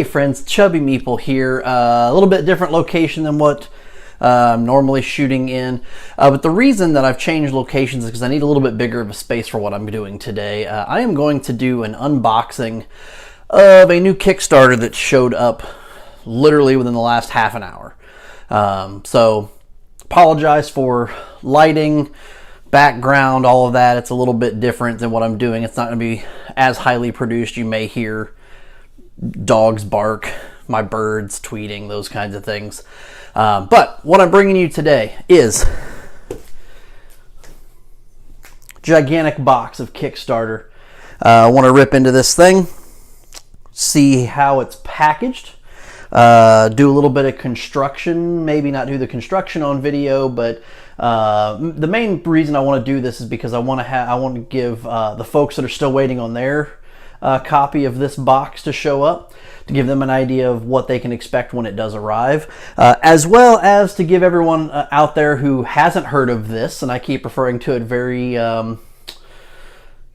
Hey friends, Chubby Meeple here. A little bit different location than what I'm normally shooting in. But the reason that I've changed locations is because I need a little bit bigger of a space for what I'm doing today. I am going to do an unboxing of a new Kickstarter that showed up literally within the last half an hour. So apologize for lighting, background, all of that. It's a little bit different than what I'm doing. It's not going to be as highly produced. You may hear dogs bark, my birds tweeting, those kinds of things. But what I'm bringing you today is a gigantic box of Kickstarter. I want to rip into this thing, see how it's packaged, do a little bit of construction, maybe not do the construction on video, but the main reason I want to do this is because I want to give the folks that are still waiting on their copy of this box to show up, to give them an idea of what they can expect when it does arrive, as well as to give everyone out there who hasn't heard of this, and I keep referring to it very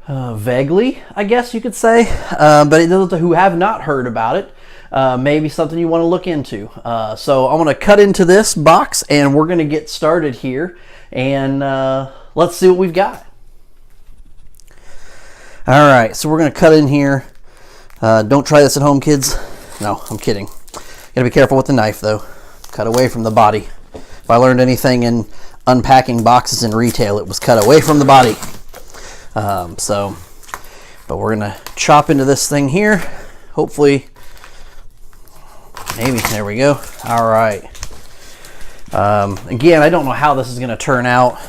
vaguely, I guess you could say, but those who have not heard about it, maybe something you want to look into. So I'm going to cut into this box and we're going to get started here, and let's see what we've got. All right, so we're going to cut in here. Don't try this at home, kids. No, I'm kidding. Gotta be careful with the knife, though. Cut away from the body. If I learned anything in unpacking boxes in retail, it was cut away from the body. But we're going to chop into this thing here. Hopefully, maybe, there we go. All right. Again, I don't know how this is going to turn out.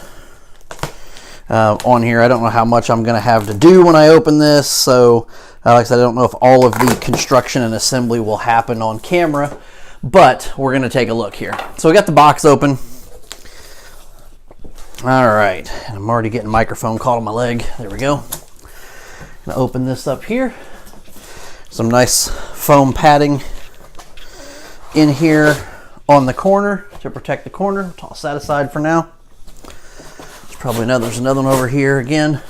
On here, I don't know how much I'm going to have to do when I open this, so like I said, I don't know if all of the construction and assembly will happen on camera, but we're going to take a look here. So we got the box open. All right, and I'm already getting microphone caught on my leg. There we go. Going to open this up here. Some nice foam padding in here on the corner to protect the corner. Toss that aside for now. There's another one over here again.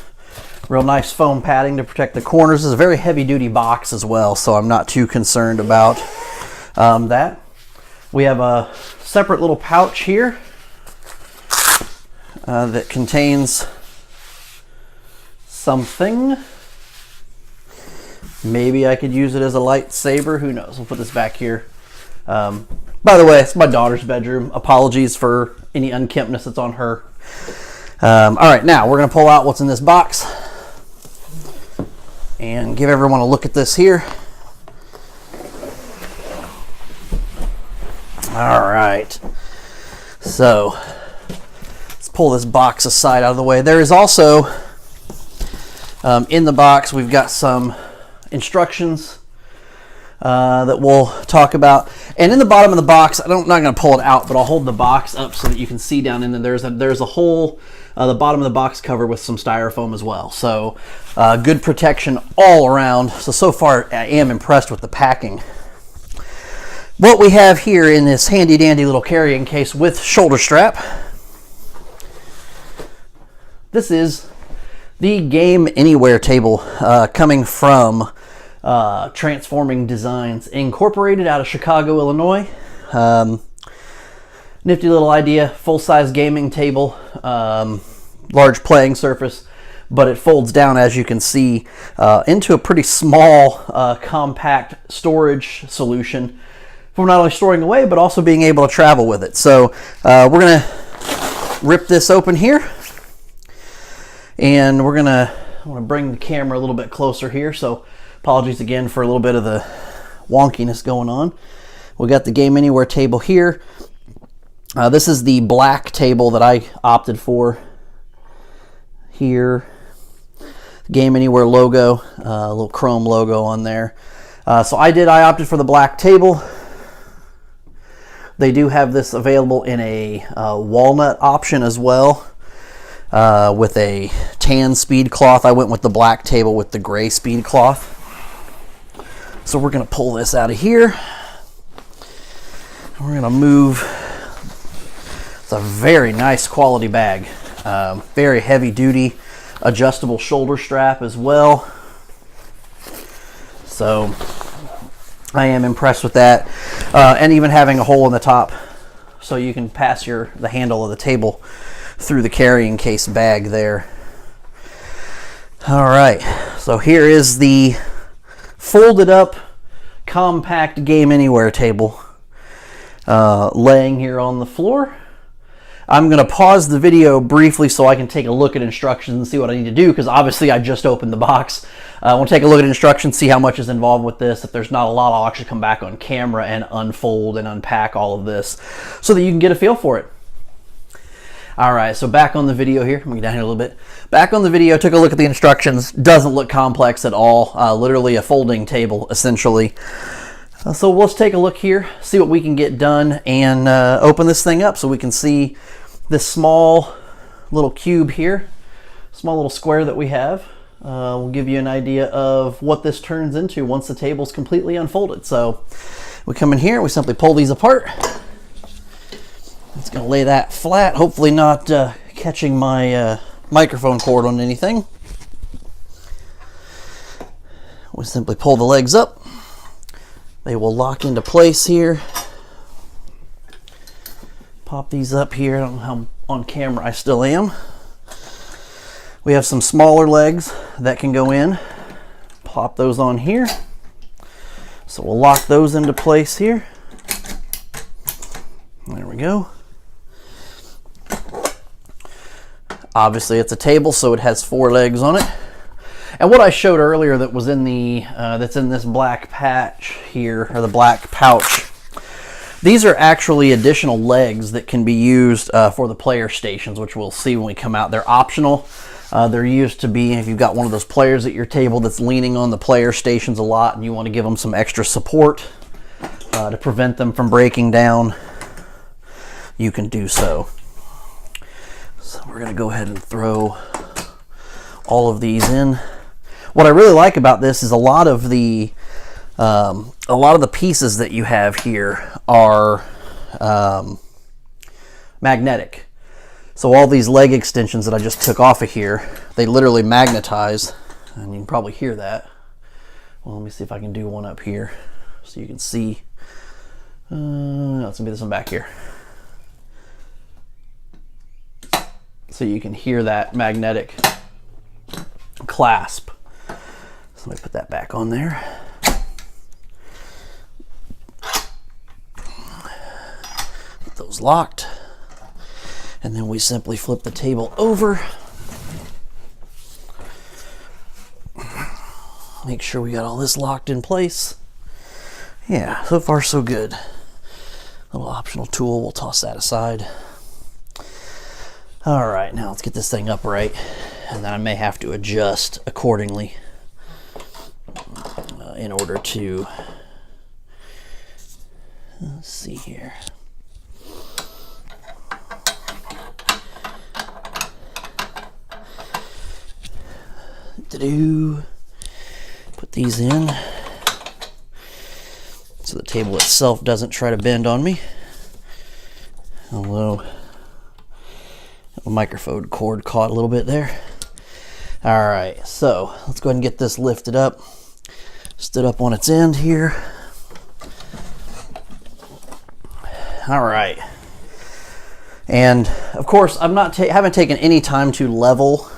Real nice foam padding to protect the corners. This is a very heavy duty box as well, so I'm not too concerned about that. We have a separate little pouch here that contains something. Maybe I could use it as a lightsaber. Who knows? We'll put this back here. By the way, it's my daughter's bedroom. Apologies for any unkemptness that's on her. All right, now we're going to pull out what's in this box and give everyone a look at this here. All right, so let's pull this box aside out of the way. There is also, in the box, we've got some instructions that we'll talk about. And in the bottom of the box, I'm not going to pull it out, but I'll hold the box up so that you can see down in there. There's a hole, the bottom of the box covered with some styrofoam as well. So good protection all around. So far I am impressed with the packing. What we have here in this handy dandy little carrying case with shoulder strap, this is the Game Anywhere table coming from Transforming Designs Incorporated out of Chicago, Illinois. Nifty little idea, full-size gaming table, large playing surface, but it folds down, as you can see, into a pretty small, compact storage solution for not only storing away, but also being able to travel with it. So we're going to rip this open here, and I want to bring the camera a little bit closer here, so apologies again for a little bit of the wonkiness going on. We got the Game Anywhere table here. This is the black table that I opted for here. Game Anywhere logo, a little chrome logo on there. So I opted for the black table. They do have this available in a walnut option as well, with a tan speed cloth. I went with the black table with the gray speed cloth. So we're going to pull this out of here. We're going to move. It's a very nice quality bag. Very heavy duty, adjustable shoulder strap as well. So I am impressed with that. And even having a hole in the top so you can pass the handle of the table through the carrying case bag there. All right, so here is the folded up compact Game Anywhere table laying here on the floor. I'm going to pause the video briefly so I can take a look at instructions and see what I need to do, because obviously I just opened the box. I want to take a look at instructions, see how much is involved with this. If there's not a lot, I'll actually come back on camera and unfold and unpack all of this so that you can get a feel for it. All right, so back on the video here. Let me get down here a little bit. Back on the video, took a look at the instructions. Doesn't look complex at all. Literally a folding table, essentially. So let's take a look here, see what we can get done, and open this thing up so we can see this small little cube here, small little square that we have. We'll give you an idea of what this turns into once the table's completely unfolded. So we come in here, we simply pull these apart. It's going to lay that flat, hopefully not catching my microphone cord on anything. We simply pull the legs up. They will lock into place here. Pop these up here. I don't know how on camera I still am. We have some smaller legs that can go in. Pop those on here. So we'll lock those into place here. There we go. Obviously it's a table, so it has 4 legs on it. And what I showed earlier that was in the that's in this black patch here, or the black pouch, these are actually additional legs that can be used for the player stations, which we'll see when we come out. They're optional. They're used to be, if you've got one of those players at your table that's leaning on the player stations a lot and you want to give them some extra support to prevent them from breaking down, you can do so. So we're going to go ahead and throw all of these in. What I really like about this is a lot of the pieces that you have here are magnetic. So all these leg extensions that I just took off of here, they literally magnetize, and you can probably hear that. Well, let me see if I can do one up here so you can see. Let's do this one back here. So you can hear that magnetic clasp. So let me put that back on there. Get those locked. And then we simply flip the table over. Make sure we got all this locked in place. Yeah, so far so good. Little optional tool, we'll toss that aside. All right, now let's get this thing upright, and then I may have to adjust accordingly in order to, let's see here. Put these in so the table itself doesn't try to bend on me. Although the microphone cord caught a little bit there. All right, so let's go ahead and get this lifted up. Stood up on its end here. All right, and of course I'm not haven't taken any time to level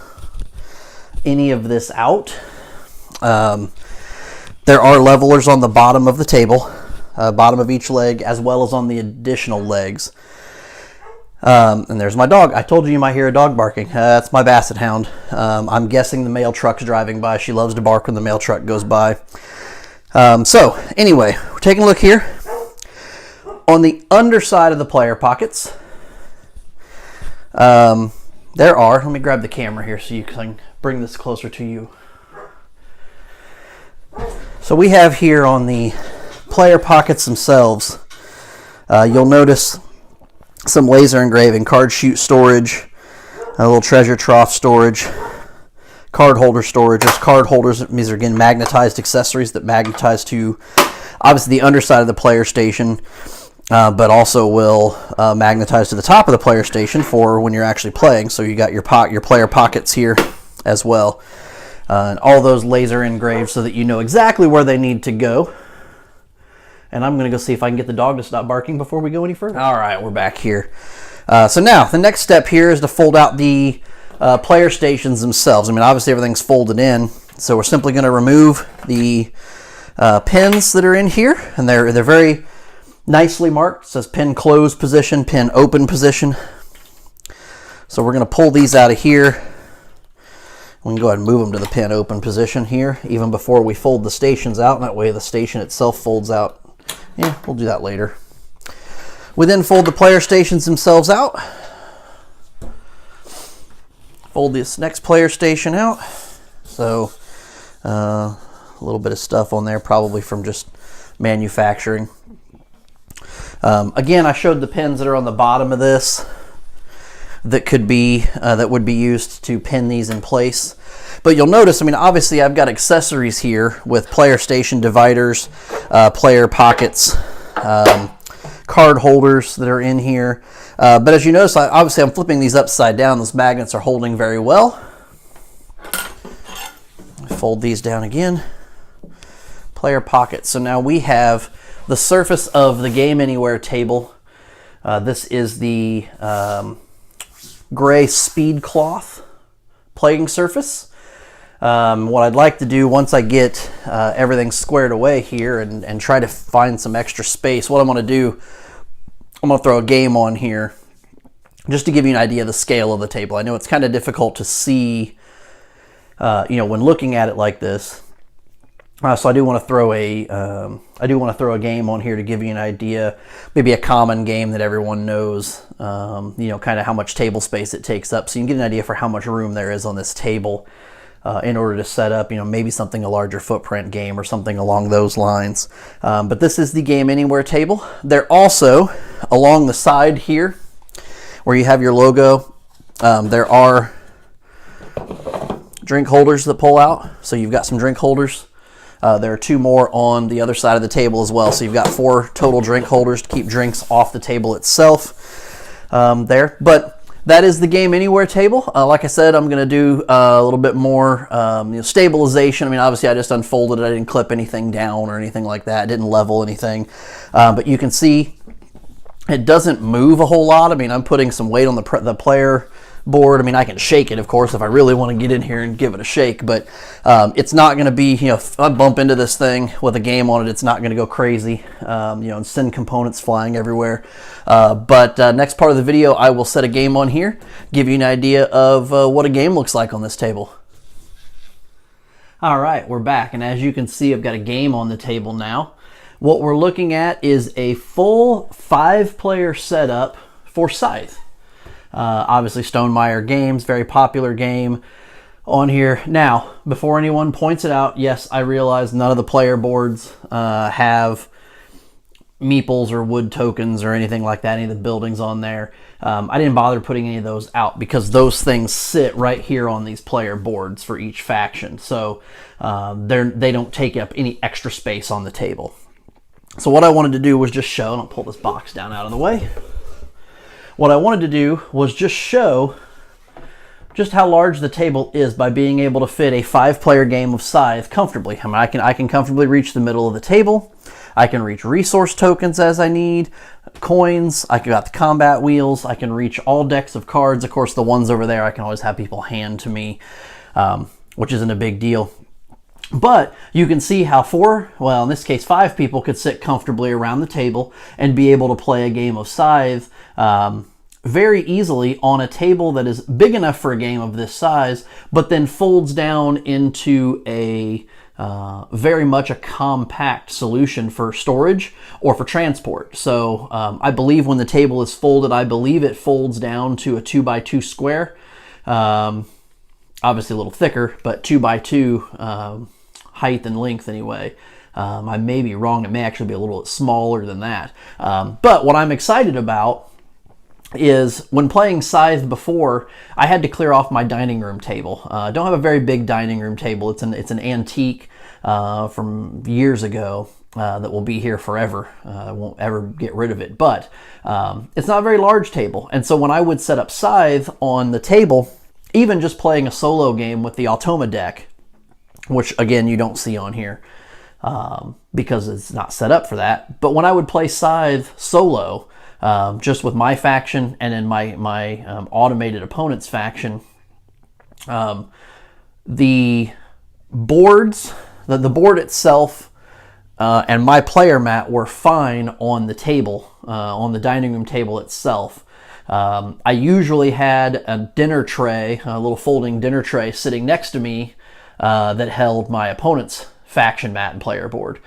any of this out. There are levelers on the bottom of the table, bottom of each leg, as well as on the additional legs. And there's my dog. I told you might hear a dog barking. That's my Basset Hound. I'm guessing the mail truck's driving by. She loves to bark when the mail truck goes by. So anyway, we're taking a look here. On the underside of the player pockets, there are, let me grab the camera here so you can bring this closer to you. So we have here on the player pockets themselves, you'll notice some laser engraving, card chute storage, a little treasure trough storage, card holder storage. There's card holders. These are, again, magnetized accessories that magnetize to obviously the underside of the player station, but also will magnetize to the top of the player station for when you're actually playing. So you got your player pockets here as well. And all those laser engraved so that you know exactly where they need to go. and I'm going to go see if I can get the dog to stop barking before we go any further. All right, we're back here. So now, the next step here is to fold out the player stations themselves. I mean, obviously everything's folded in, so we're simply going to remove the pins that are in here, and they're very nicely marked. It says pin close position, pin open position. So we're going to pull these out of here. We can go ahead and move them to the pin open position here, even before we fold the stations out. That way the station itself folds out. Yeah, we'll do that later. We then fold the player stations themselves out. Fold this next player station out. So a little bit of stuff on there, probably from just manufacturing. Again, I showed the pins that are on the bottom of this that could be that would be used to pin these in place. But you'll notice, I mean, obviously I've got accessories here with player station dividers, player pockets, card holders that are in here. But as you notice, obviously I'm flipping these upside down. Those magnets are holding very well. Fold these down again. Player pockets. So now we have the surface of the Game Anywhere table. This is the gray speed cloth playing surface. What I'd like to do once I get everything squared away here and try to find some extra space, what I'm going to do, I'm going to throw a game on here just to give you an idea of the scale of the table. I know it's kind of difficult to see, when looking at it like this. So I do want to throw a game on here to give you an idea, maybe a common game that everyone knows, kind of how much table space it takes up, so you can get an idea for how much room there is on this table in order to set up, maybe something a larger footprint game or something along those lines. But this is the Game Anywhere table. They're also along the side here, where you have your logo. There are drink holders that pull out, so you've got some drink holders. There are 2 more on the other side of the table as well. So you've got 4 total drink holders to keep drinks off the table itself there. But that is the Game Anywhere table. Like I said, I'm going to do a little bit more stabilization. I mean, obviously I just unfolded it. I didn't clip anything down or anything like that. I didn't level anything. But you can see it doesn't move a whole lot. I mean, I'm putting some weight on the player board. I mean, I can shake it, of course, if I really want to get in here and give it a shake, but it's not going to be, if I bump into this thing with a game on it, it's not going to go crazy, and send components flying everywhere. But next part of the video, I will set a game on here, give you an idea of what a game looks like on this table. All right, we're back, and as you can see, I've got a game on the table now. What we're looking at is a full 5-player setup for Scythe. Obviously Stonemaier Games, very popular game on here. Now, before anyone points it out, yes, I realize none of the player boards have meeples or wood tokens or anything like that, any of the buildings on there. I didn't bother putting any of those out because those things sit right here on these player boards for each faction. So they don't take up any extra space on the table. So what I wanted to do was just show, and I'll pull this box down out of the way. What I wanted to do was just show just how large the table is by being able to fit a 5-player game of Scythe comfortably. I mean, I can comfortably reach the middle of the table. I can reach resource tokens as I need, coins, I got the combat wheels, I can reach all decks of cards. Of course, the ones over there I can always have people hand to me, which isn't a big deal. But you can see how 4, well, in this case 5 people could sit comfortably around the table and be able to play a game of Scythe very easily on a table that is big enough for a game of this size, but then folds down into a very much a compact solution for storage or for transport. So I believe when the table is folded, I believe it folds down to a 2x2 square. Obviously a little thicker, but 2x2 height and length anyway. I may be wrong. It may actually be a little bit smaller than that. But what I'm excited about is when playing Scythe before, I had to clear off my dining room table. I don't have a very big dining room table. It's an antique from years ago that will be here forever. I won't ever get rid of it. But it's not a very large table. And so when I would set up Scythe on the table, even just playing a solo game with the Automa deck, which again you don't see on here, because it's not set up for that. But when I would play Scythe solo, just with my faction and then my automated opponent's faction, the boards, the board itself, and my player mat were fine on the table, on the dining room table itself. I usually had a dinner tray, a little folding dinner tray sitting next to me that held my opponent's faction mat and player board.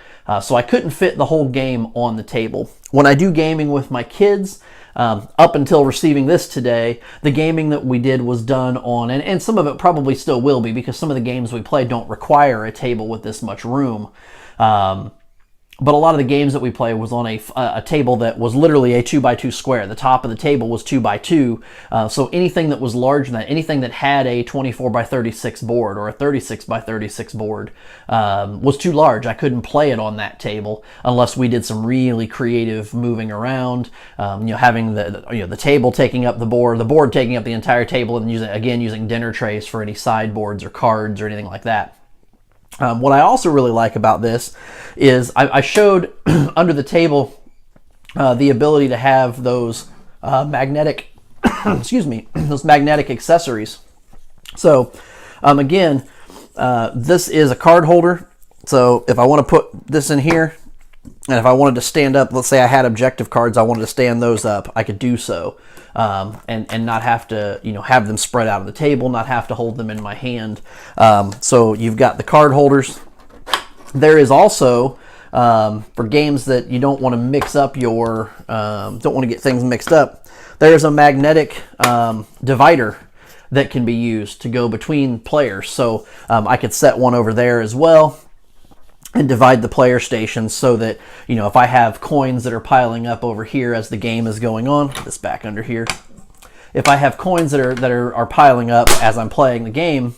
So I couldn't fit the whole game on the table. When I do gaming with my kids, up until receiving this today, the gaming that we did was done on, and some of it probably still will be because some of the games we play don't require a table with this much room. But a lot of the games that we play was on a table that was literally a 2x2 square. The top of the table was 2x2. So anything that was larger than that, anything that had a 24x36 board or a 36x36 board was too large. I couldn't play it on that table unless we did some really creative moving around. Having the table taking up the board taking up the entire table, and using dinner trays for any sideboards or cards or anything like that. What I also really like about this is I showed under the table the ability to have those magnetic, those magnetic accessories. So again, this is a card holder. So if I want to put this in here, and if I wanted to stand up, let's say I had objective cards, I wanted to stand those up, I could do so, and not have to, have them spread out on the table, not have to hold them in my hand. So you've got the card holders. There is also, for games that you don't want to mix up don't want to get things mixed up, there's a magnetic divider that can be used to go between players. So I could set one over there as well and divide the player stations so that, if I have coins that are piling up over here as the game is going on, put this back under here. If I have coins that are piling up as I'm playing the game,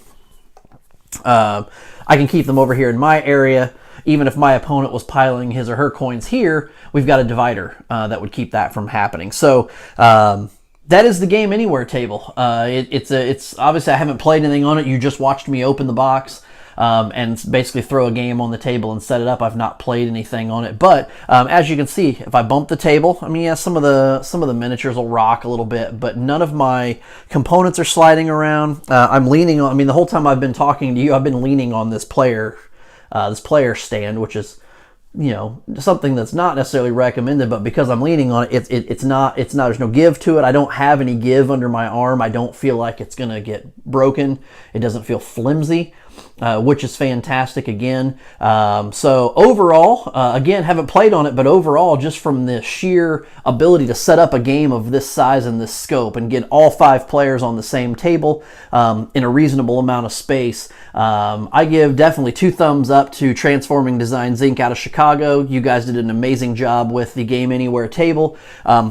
I can keep them over here in my area. Even if my opponent was piling his or her coins here, we've got a divider that would keep that from happening. So that is the Game Anywhere table. It's obviously I haven't played anything on it. You just watched me open the box. And basically throw a game on the table and set it up. I've not played anything on it, but as you can see, if I bump the table, some of the miniatures will rock a little bit, but none of my components are sliding around. I'm leaning on. The whole time I've been talking to you, I've been leaning on this player stand, which is something that's not necessarily recommended, but because I'm leaning on it, it's not, there's no give to it. I don't have any give under my arm. I don't feel like it's going to get broken. It doesn't feel flimsy, which is fantastic again. So overall, again, haven't played on it, but overall, just from the sheer ability to set up a game of this size and this scope and get all 5 players on the same table in a reasonable amount of space, I give definitely 2 thumbs up to Transforming Designs Inc. out of Chicago. You guys did an amazing job with the Game Anywhere table.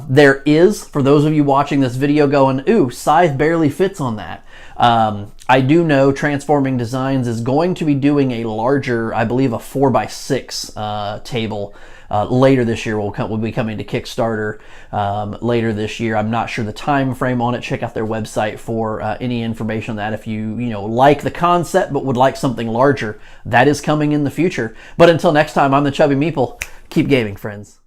There is, for those of you watching this video going, ooh, Scythe barely fits on that. I do know Transforming Designs is going to be doing a larger, I believe a 4x6 table later this year. Will be coming to Kickstarter later this year. I'm not sure the time frame on it. Check out their website for any information on that. If you like the concept but would like something larger, that is coming in the future. But until next time, I'm the Chubby Meeple. Keep gaming, friends.